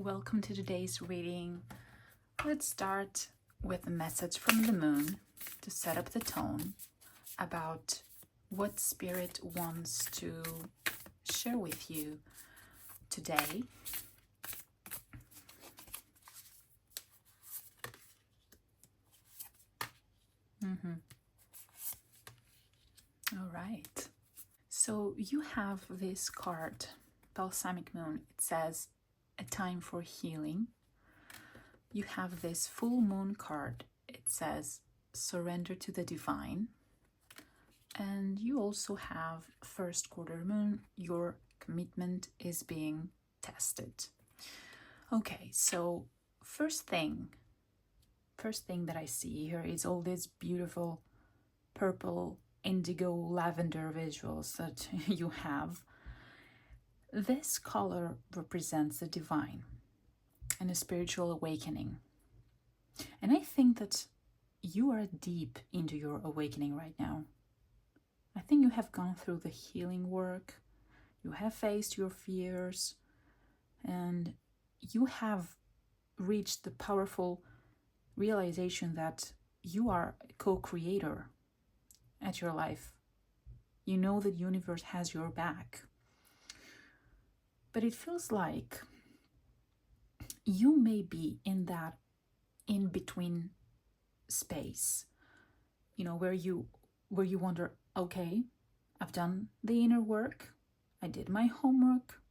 welcome to today's reading. Let's start with a message from the moon to set up the tone about what Spirit wants to share with you today. All right. So you have this card, Balsamic Moon. It says, a time for healing. You have this full moon card. It says, surrender to the divine. And you also have first quarter moon. Your commitment is being tested. Okay, so first thing that I see here is all these beautiful purple, indigo, lavender visuals that you have. This color represents the divine and a spiritual awakening. And I think that you are deep into your awakening right now. I think you have gone through the healing work, you have faced your fears, and you have reached the powerful realization that you are a co-creator at your life. You know that the universe has your back. But it feels like you may be in that in-between space, where you wonder, okay, I've done the inner work, I did my homework,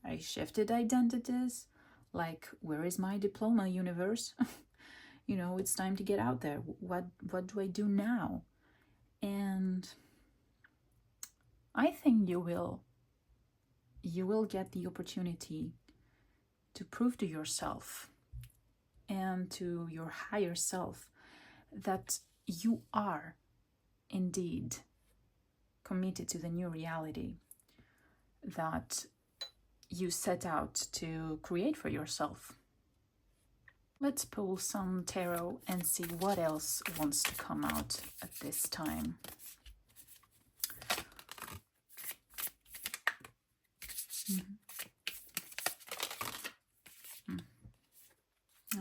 I shifted identities, like, where is my diploma, universe? It's time to get out there. What do I do now? And I think you will get the opportunity to prove to yourself and to your higher self that you are indeed committed to the new reality that you set out to create for yourself. Let's pull some tarot and see what else wants to come out at this time.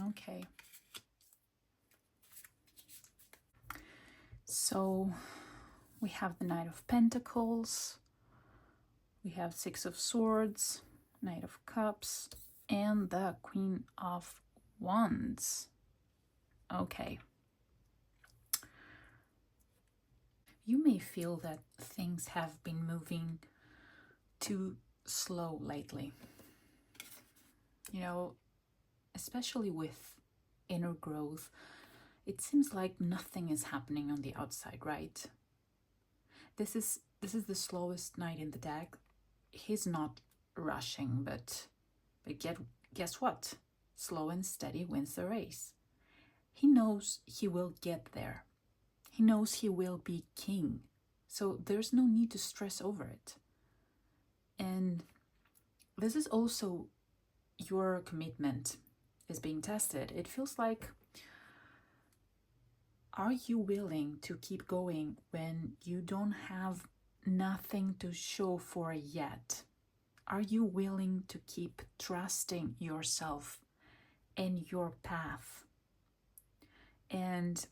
Okay. So we have the Knight of Pentacles, we have Six of Swords, Knight of Cups, and the Queen of Wands. Okay. You may feel that things have been moving too slow lately. Especially with inner growth, it seems like nothing is happening on the outside, right? This is the slowest knight in the deck. He's not rushing, but guess what? Slow and steady wins the race. He knows he will get there. He knows he will be king. So there's no need to stress over it. And this is also your commitment is being tested. It feels like, are you willing to keep going when you don't have nothing to show for it yet? Are you willing to keep trusting yourself and your path and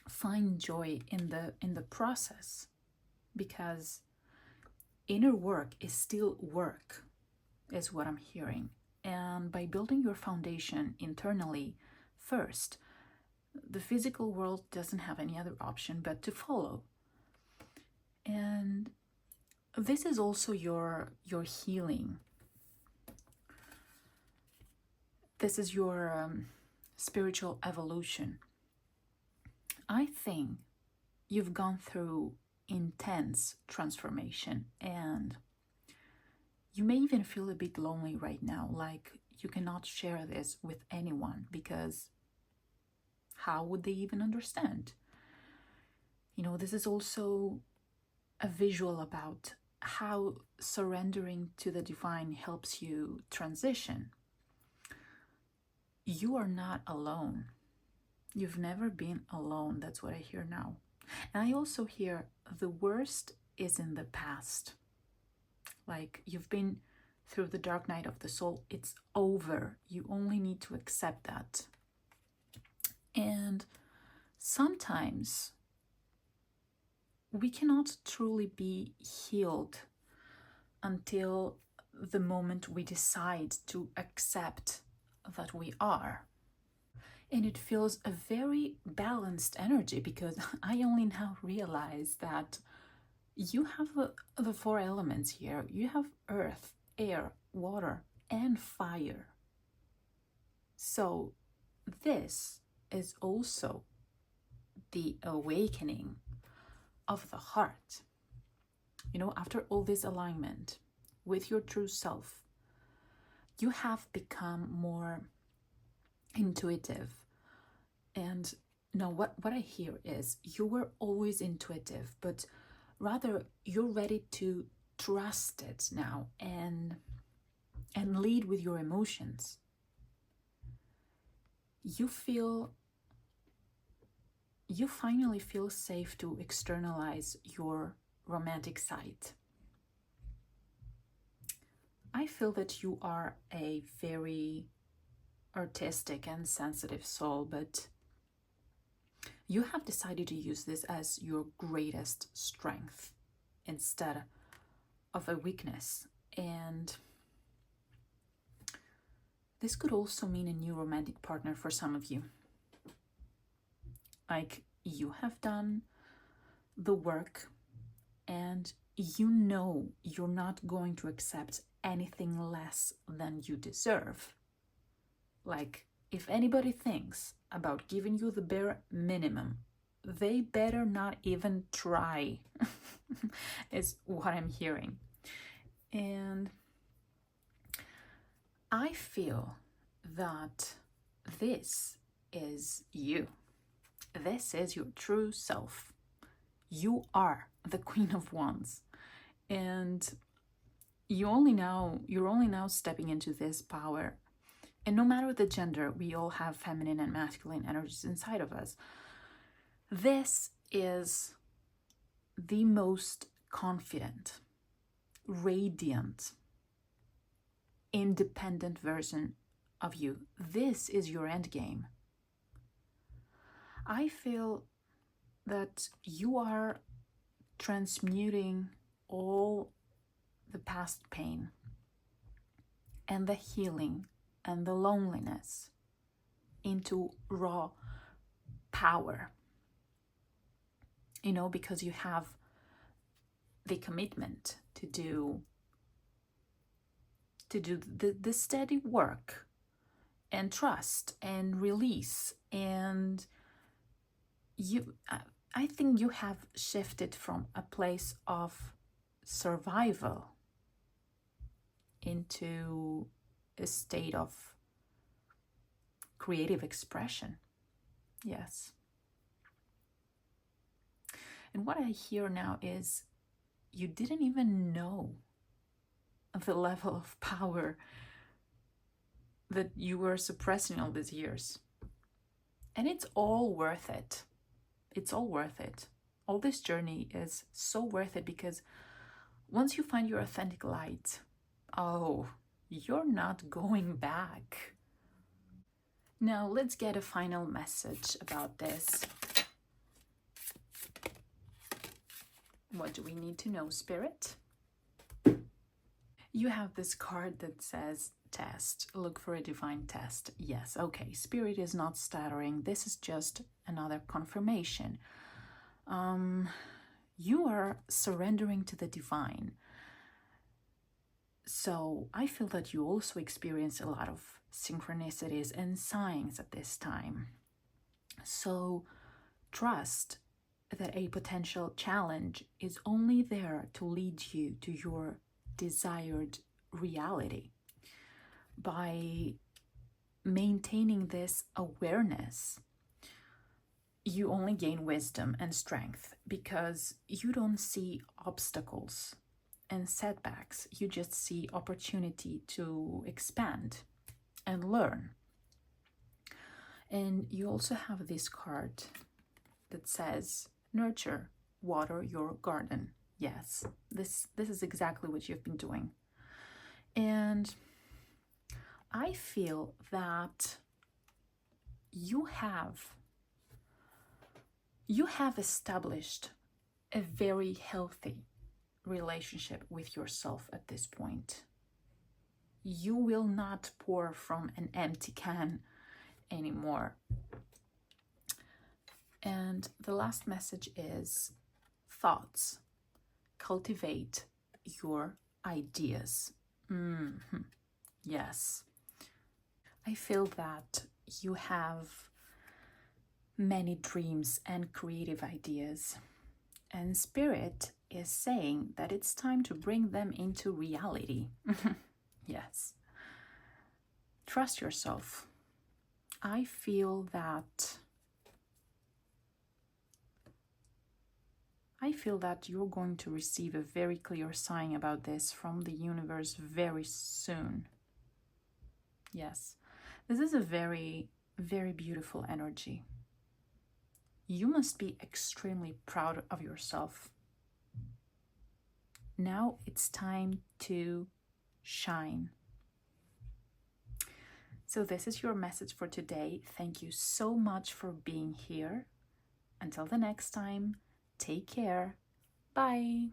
find joy in the process? Because inner work is still work, is what I'm hearing. And by building your foundation internally first, the physical world doesn't have any other option but to follow. And this is also your healing. This is your spiritual evolution. I think you've gone through intense transformation, and you may even feel a bit lonely right now, like you cannot share this with anyone because how would they even understand? This is also a visual about how surrendering to the divine helps you transition. You are not alone. You've never been alone. That's what I hear now. And I also hear the worst is in the past. Like you've been through the dark night of the soul, it's over. You only need to accept that. And sometimes we cannot truly be healed until the moment we decide to accept that we are. And it feels a very balanced energy, because I only now realize that you have the four elements here. You have earth, air, water, and fire. So this is also the awakening of the heart. You know, after all this alignment with your true self, you have become more intuitive. And now what I hear is you were always intuitive, but rather you're ready to trust it now and lead with your emotions. You finally feel safe to externalize your romantic side. I feel that you are a very artistic and sensitive soul, but you have decided to use this as your greatest strength instead of a weakness. And this could also mean a new romantic partner for some of you. Like, you have done the work and you know you're not going to accept anything less than you deserve. Like, if anybody thinks about giving you the bare minimum, they better not even try, is what I'm hearing. And I feel that this is you. This is your true self. You are the Queen of Wands. And you're only now stepping into this power. And no matter the gender, we all have feminine and masculine energies inside of us. This is the most confident, radiant, independent version of you. This is your end game. I feel that you are transmuting all the past pain and the healing and the loneliness into raw power. You know, because you have the commitment to do the steady work and trust and release. And I think you have shifted from a place of survival into a state of creative expression. Yes. And what I hear now is you didn't even know the level of power that you were suppressing all these years. And it's all worth it. It's all worth it. All this journey is so worth it, because once you find your authentic light, oh, you're not going back. Now let's get a final message about this. What do we need to know, Spirit? You have this card that says test. Look for a divine test. Yes, okay. Spirit is not stuttering. This is just another confirmation. You are surrendering to the divine. So I feel that you also experience a lot of synchronicities and signs at this time. So trust that a potential challenge is only there to lead you to your desired reality. By maintaining this awareness, you only gain wisdom and strength, because you don't see obstacles and setbacks. You just see opportunity to expand and learn. And you also have this card that says, nurture, water your garden. Yes, this is exactly what you've been doing. And I feel that you have established a very healthy relationship with yourself at this point. You will not pour from an empty can anymore. And the last message is thoughts. Cultivate your ideas. Yes. I feel that you have many dreams and creative ideas, and Spirit is saying that it's time to bring them into reality. Yes. Trust yourself. I feel that you're going to receive a very clear sign about this from the universe very soon. Yes. This is a very, very beautiful energy. You must be extremely proud of yourself. Now it's time to shine. So this is your message for today. Thank you so much for being here. Until the next time, take care. Bye.